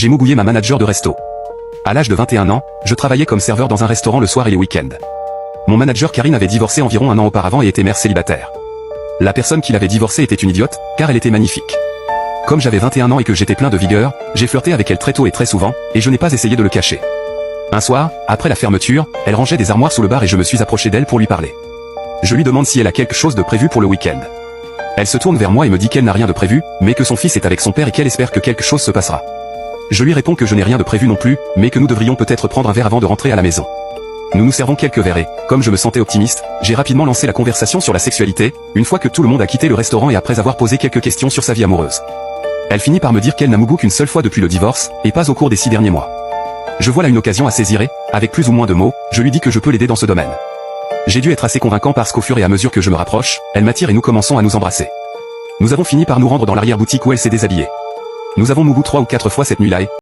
J'ai mougouillé ma manager de resto. À l'âge de 21 ans, je travaillais comme serveur dans un restaurant le soir et les week-ends. Mon manager Karine avait divorcé environ un an auparavant et était mère célibataire. La personne qui l'avait divorcée était une idiote, car elle était magnifique. Comme j'avais 21 ans et que j'étais plein de vigueur, j'ai flirté avec elle très tôt et très souvent, et je n'ai pas essayé de le cacher. Un soir, après la fermeture, elle rangeait des armoires sous le bar et je me suis approché d'elle pour lui parler. Je lui demande si elle a quelque chose de prévu pour le week-end. Elle se tourne vers moi et me dit qu'elle n'a rien de prévu, mais que son fils est avec son père et qu'elle espère que quelque chose se passera. Je lui réponds que je n'ai rien de prévu non plus, mais que nous devrions peut-être prendre un verre avant de rentrer à la maison. Nous nous servons quelques verres et, comme je me sentais optimiste, j'ai rapidement lancé la conversation sur la sexualité, une fois que tout le monde a quitté le restaurant et après avoir posé quelques questions sur sa vie amoureuse. Elle finit par me dire qu'elle n'a mougou qu'une seule fois depuis le divorce, et pas au cours des 6 derniers mois. Je vois là une occasion à saisir et, avec plus ou moins de mots, je lui dis que je peux l'aider dans ce domaine. J'ai dû être assez convaincant parce qu'au fur et à mesure que je me rapproche, elle m'attire et nous commençons à nous embrasser. Nous avons fini par nous rendre dans l'arrière-boutique où elle s'est déshabillée. Nous avons mougou 3 ou 4 fois cette nuit-là et,